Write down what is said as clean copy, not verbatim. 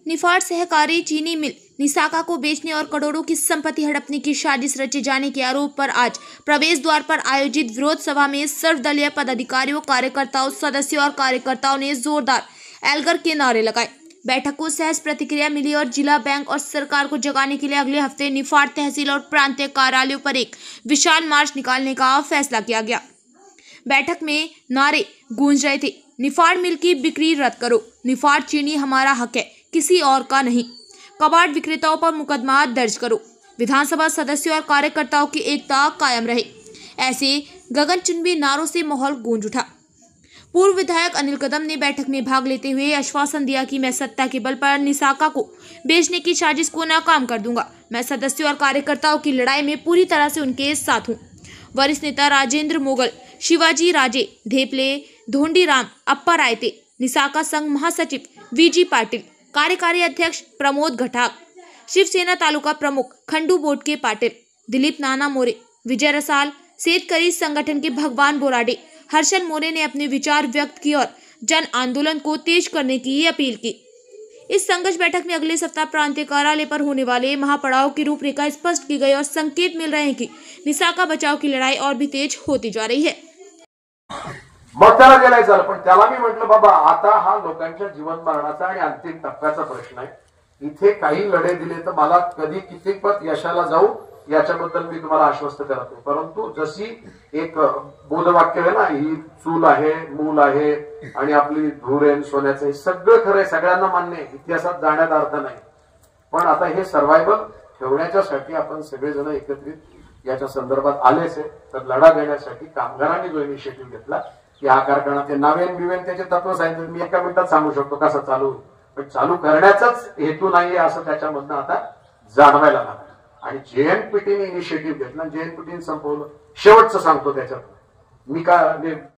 निफाड सहकारी चीनी मिल निसाका को बेचने और करोड़ों की संपत्ति हड़पने की साजिश रचे जाने के आरोप पर आज प्रवेश द्वार पर आयोजित विरोध सभा में सर्वदलीय पदाधिकारियों, कार्यकर्ताओं, सदस्यों और कार्यकर्ताओं ने जोरदार एल्गर के नारे लगाए। बैठक को सहज प्रतिक्रिया मिली और जिला बैंक और सरकार को जगाने के लिए अगले हफ्ते निफाड तहसील और प्रांतीय कार्यालयों पर एक विशाल मार्च निकालने का फैसला किया गया। बैठक में नारे गूंज रहे थे, निफाड मिल की बिक्री रद्द करो, निफाड चीनी हमारा हक है, किसी और का नहीं, कबाड़ विक्रेताओं पर मुकदमा दर्ज करो, विधानसभा सदस्यों और कार्यकर्ताओं की एकता कायम रहे। ऐसे गगनचुंबी नारों से माहौल गूंज उठा। पूर्व विधायक अनिल कदम ने बैठक में भाग लेते हुए आश्वासन दिया कि मैं सत्ता के बल पर निसाका को बेचने की साजिश को नाकाम कर दूंगा। मैं सदस्यों और कार्यकर्ताओं की लड़ाई में पूरी तरह से उनके साथ हूँ। वरिष्ठ नेता राजेंद्र मोगल, शिवाजी राजे धेपले, धोंडीराम अप्पा रायते, निसाका संघ महासचिव वीजी पाटिल, कार्यकारी अध्यक्ष प्रमोद घटाक, शिवसेना तालुका प्रमुख खंडू बोटके पाटिल, दिलीप नाना मोरे, विजय रसाल, शेतकरी संगठन के भगवान बोराडे, हर्षल मोरे ने अपने विचार व्यक्त किए और जन आंदोलन को तेज करने की अपील की। इस संघर्ष बैठक में अगले सप्ताह प्रांतीय कार्यालय पर होने वाले महापड़ाव की रूपरेखा स्पष्ट की गई और संकेत मिल रहे हैं कि निसाका बचाव की लड़ाई और भी तेज होती जा रही है। मग त्याला गेलाय झालं, पण त्याला मी म्हटलं बाबा आता हा लोकांच्या जीवन मरणाचा आणि अंतिम टप्प्याचा प्रश्न आहे। इथे काही लढे दिले तर मला कधी कितीपत यशाला जाऊ याच्याबद्दल मी तुम्हाला आश्वस्त करत नाही, परंतु जशी एक बोधवाक्य आहे ना, ही चूल आहे, मूल आहे आणि आपली धुरेन सोन्याचं, हे सगळं खरंय, सगळ्यांना मान्य आहे, इतिहासात जाण्यात अर्थ नाही। पण आता हे सर्व्हायव्हल ठेवण्याच्यासाठी आपण सगळेजण एकत्रित याच्या संदर्भात आलेच आहे। तर लढा देण्यासाठी कामगारांनी जो इनिशिएटिव्ह घेतला की हा कारखाना, ते नवीन बिवेन त्याचे तत्व सांगितलं, मी एका मिनिटात सांगू शकतो कसं चालू, पण चालू करण्याचाच हेतू नाहीये असं त्याच्यामधनं आता जाणवायला लागलं। आणि जेएनपीटीने इनिशिएटिव्ह घेतला, जेएनपीटीने संपवलं। शेवटचं सांगतो त्याच्यात मी का